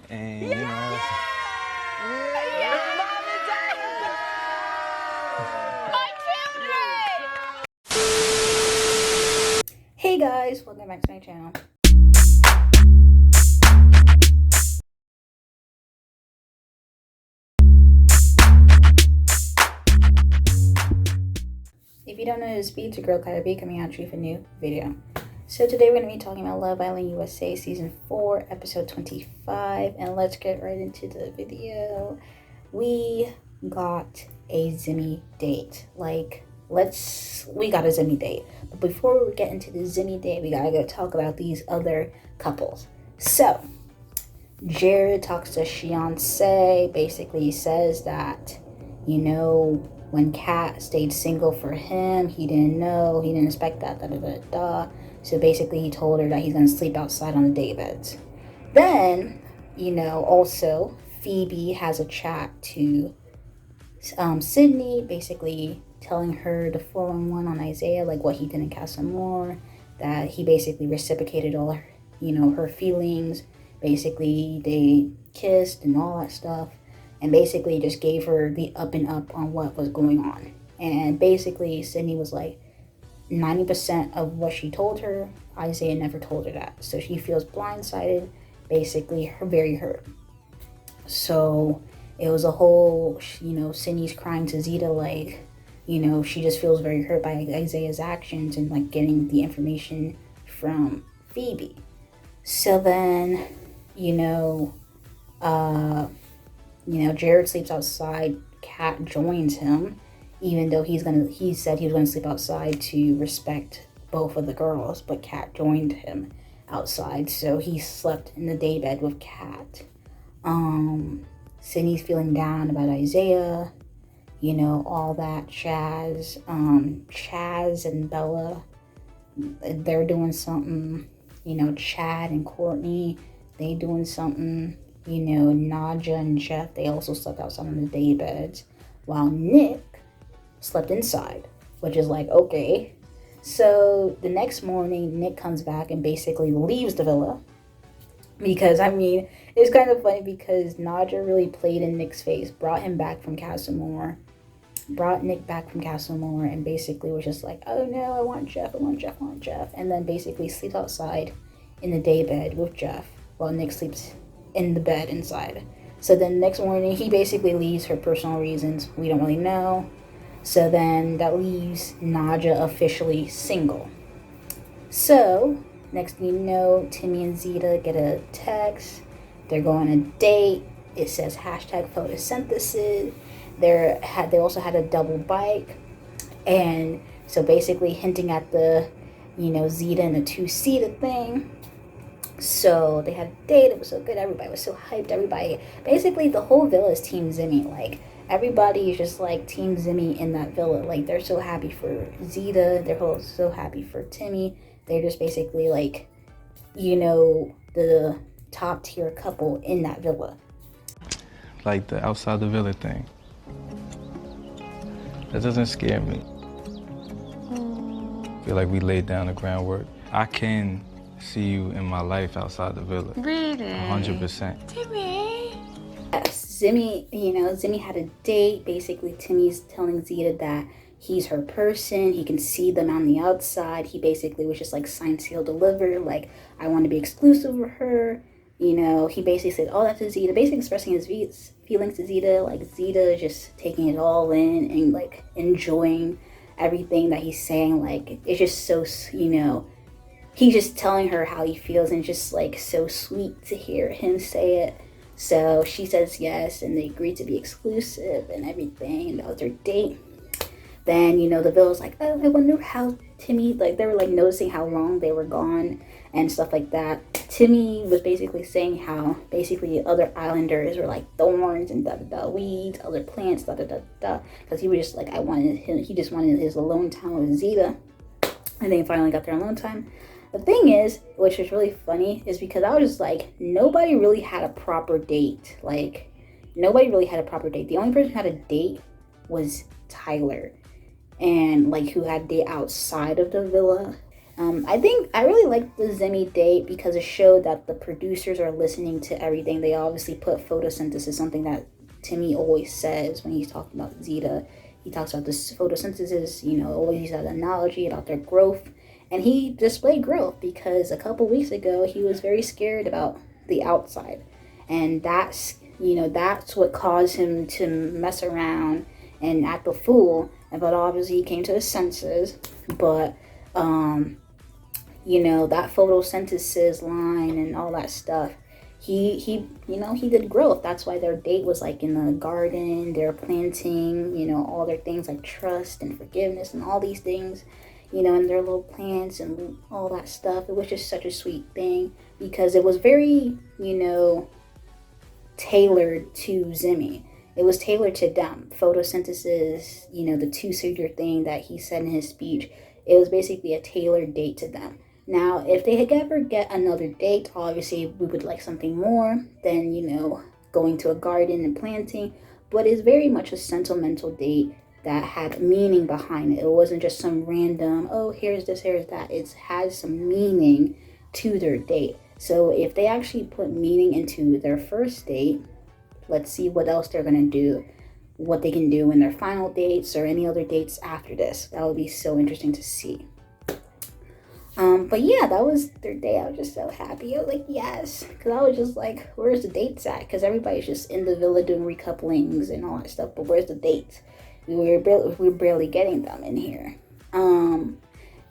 And you know, Hey guys, welcome back to my channel. If you don't know, it's your girl KylerB coming at you with a new video. So today we're going to be talking about Love Island USA Season 4, Episode 25, and let's get right into the video. We got a Zimmy date. We got a Zimmy date. But before we get into the Zimmy date, we gotta go talk about these other couples. So, Jared talks to Fiancé, basically says that, you know, when Kat stayed single for him, he didn't know, he didn't expect that, So basically he told her that he's gonna sleep outside on the daybeds. Then, also, Phoebe has a chat to Sydney, basically telling her the 411 on Isaiah, like what he did in Casamore, that he basically reciprocated all her, her feelings. Basically, they kissed and all that stuff, and basically just gave her the up and up on what was going on. And basically, Sydney was like, 90% of what she told her, Isaiah never told her that. So she feels blindsided, basically, very hurt. So it was a whole, Sydney's crying to Zeta, like, she just feels very hurt by Isaiah's actions and like getting the information from Phoebe. So then, Jared sleeps outside. Kat joins him, even though he said he was gonna sleep outside to respect both of the girls, but Kat joined him outside, so he slept in the daybed with Kat. Sydney's feeling down about Isaiah, all that jazz. Chaz and Bella, they're doing something. Chad and Courtney, they doing something. Nadja and Jeff, they also slept outside on the daybeds, while Nick slept inside, which is like, okay. So the next morning, Nick comes back and basically leaves the villa. Because, it's kind of funny because Nadja really played in Nick's face, brought Nick back from Casamore, and basically was just like, oh no, I want Jeff, and then basically sleeps outside in the daybed with Jeff, while Nick sleeps in the bed inside. So then next morning, he basically leaves for personal reasons. We don't really know. So then that leaves Nadja officially single. So, next thing you know, Timmy and Zeta get a text. They're going on a date. It says hashtag photosynthesis. They also had a double bike. And so basically hinting at the, Zeta and the two-seater thing. So they had a date. It was so good. Everybody was so hyped. Basically the whole villa is Team Zimmy. Like, everybody is just like Team Zimmy in that villa. Like, they're so happy for Zeta. They're so happy for Timmy. They're just basically like, the top tier couple in that villa. like the outside the villa thing, that doesn't scare me. I feel like we laid down the groundwork. I can see you in my life outside the villa. Really? 100%. Timmy? Yes, Zimmy had a date. Basically, Timmy's telling Zeta that he's her person. He can see them on the outside. He basically was just like, sign, seal, deliver. Like, I want to be exclusive with her. He basically said all that to Zeta, basically expressing his feelings to Zeta. Like, Zeta is just taking it all in and like enjoying everything that he's saying. Like, it's just so, he's just telling her how he feels, and just like so sweet to hear him say it. So she says yes, and they agreed to be exclusive and everything, and that was their date. Then, the villa's like, oh, I wonder how Timmy, like, they were like noticing how long they were gone and stuff like that. Timmy was basically saying how basically other islanders were like thorns and weeds, other plants, because he was just like, he just wanted his alone time with Zeta. And they finally got their alone time. The thing is, which is really funny, is because I was just like, nobody really had a proper date. Like, nobody really had a proper date. The only person who had a date was Tyler. And, like, who had a date outside of the villa. I really liked the Zimmy date because it showed that the producers are listening to everything. They obviously put photosynthesis, something that Timmy always says when he's talking about Zeta. He talks about this photosynthesis, always use that analogy about their growth. And he displayed growth because a couple weeks ago he was very scared about the outside. And that's what caused him to mess around and act a fool. But obviously he came to his senses. But that photosynthesis line and all that stuff, he did growth. That's why their date was like in the garden. They're planting, all their things like trust and forgiveness and all these things, and their little plants and all that stuff. It was just such a sweet thing because it was very, tailored to Zimmy. It was tailored to them. Photosynthesis, the two-seater thing that he said in his speech, it was basically a tailored date to them. Now, if they ever get another date, obviously we would like something more than, going to a garden and planting. But it's very much a sentimental date that had meaning behind it. It wasn't just some random, oh, here's this, here's that. It has some meaning to their date. So if they actually put meaning into their first date, let's see what else they're going to do, what they can do in their final dates or any other dates after this. That would be so interesting to see. But yeah, that was their day. I was just so happy. I was like, yes. Because I was just like, where's the dates at? Because everybody's just in the villa doing recouplings and all that stuff. But where's the dates? We were barely getting them in here.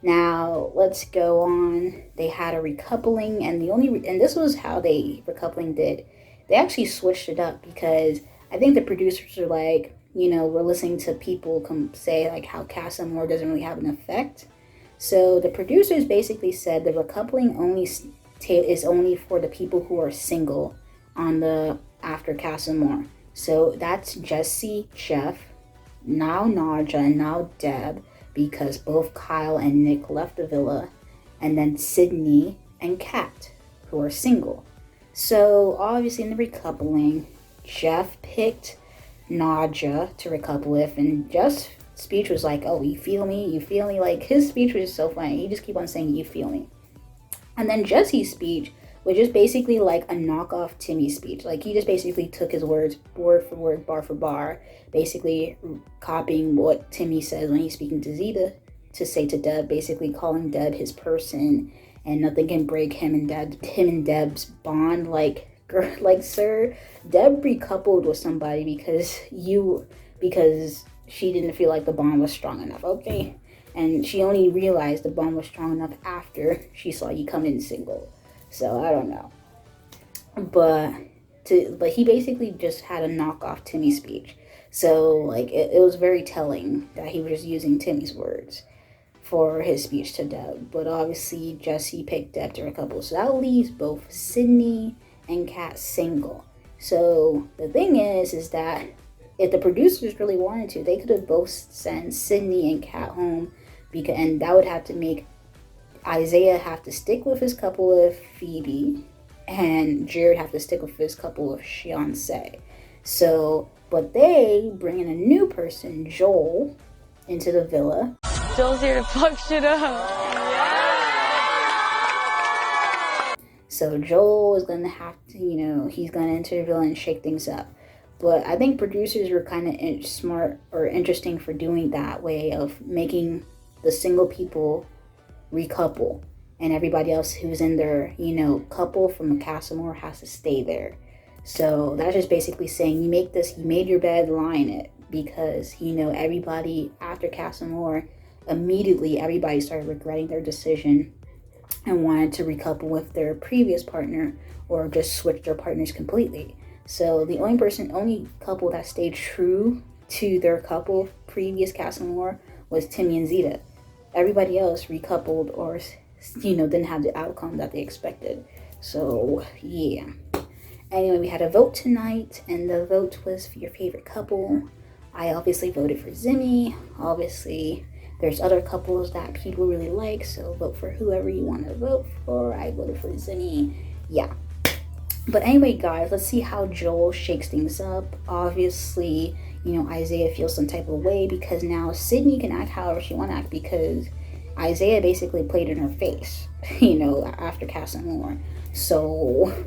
Now, let's go on. They had a recoupling. And this was how recoupling did. They actually switched it up because I think the producers are like, we're listening to people say like how Casa Amor doesn't really have an effect. So the producers basically said the recoupling is only for the people who are single on the after Casa Amor. So that's Jesse, Jeff, now Naja, and now Deb, because both Kyle and Nick left the villa, and then Sydney and Kat, who are single. So obviously in the recoupling, Jeff picked Naja to recouple with, and Jeff's speech was like, oh, you feel me? Like, his speech was so funny. He just keep on saying, you feel me. And then Jesse's speech was just basically like a knockoff Timmy speech. Like, he just basically took his words word for word, bar for bar, basically copying what Timmy says when he's speaking to Zeta to say to Deb, basically calling Deb his person, and nothing can break him and Deb's bond. Like, sir, Deb recoupled with somebody because she didn't feel like the bond was strong enough, okay? And she only realized the bond was strong enough after she saw you come in single. So, I don't know. But he basically just had a knockoff Timmy speech. So, like, it was very telling that he was just using Timmy's words for his speech to Deb. But obviously, Jesse picked Deb to recouple. So, that leaves both Sydney and Kat single. So, the thing is that if the producers really wanted to, they could have both sent Sydney and Kat home, and that would have to make Isaiah have to stick with his couple with Phoebe, and Jared have to stick with his couple with Fiancé. So, but they bring in a new person, Joel, into the villa. Joel's here to fuck shit up. So Joel is gonna have to, he's gonna enter the villa and shake things up. But I think producers were kind of smart or interesting for doing that way of making the single people recouple, and everybody else who's in their, couple from Casa Amor has to stay there. So that's just basically saying you made your bed, lie in it, because, everybody after Casa Amor, immediately everybody started regretting their decision and wanted to recouple with their previous partner or just switch their partners completely. So the only couple that stayed true to their couple previous Casa Amor was Timmy and Zeta. Everybody else recoupled or, didn't have the outcome that they expected. So, yeah. Anyway, we had a vote tonight, and the vote was for your favorite couple. I obviously voted for Zimmy. Obviously, there's other couples that people really like, so vote for whoever you want to vote for. I voted for Zimmy. Yeah. But anyway, guys, let's see how Joel shakes things up. Obviously, Isaiah feels some type of way because now Sydney can act however she want to act, because Isaiah basically played in her face, you know, after casting more. So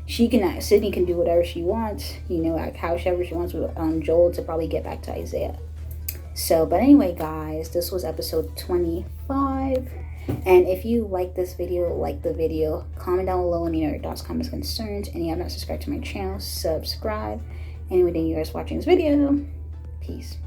Sydney can do whatever she wants, you know, like however she wants with Joel to probably get back to Isaiah. So, but anyway, guys, this was episode 25. And if you like this video, like the video, comment down below any of your thoughts, comments, concerns. And if you have not subscribed to my channel, subscribe. Anyway, thank you guys for watching this video. Peace.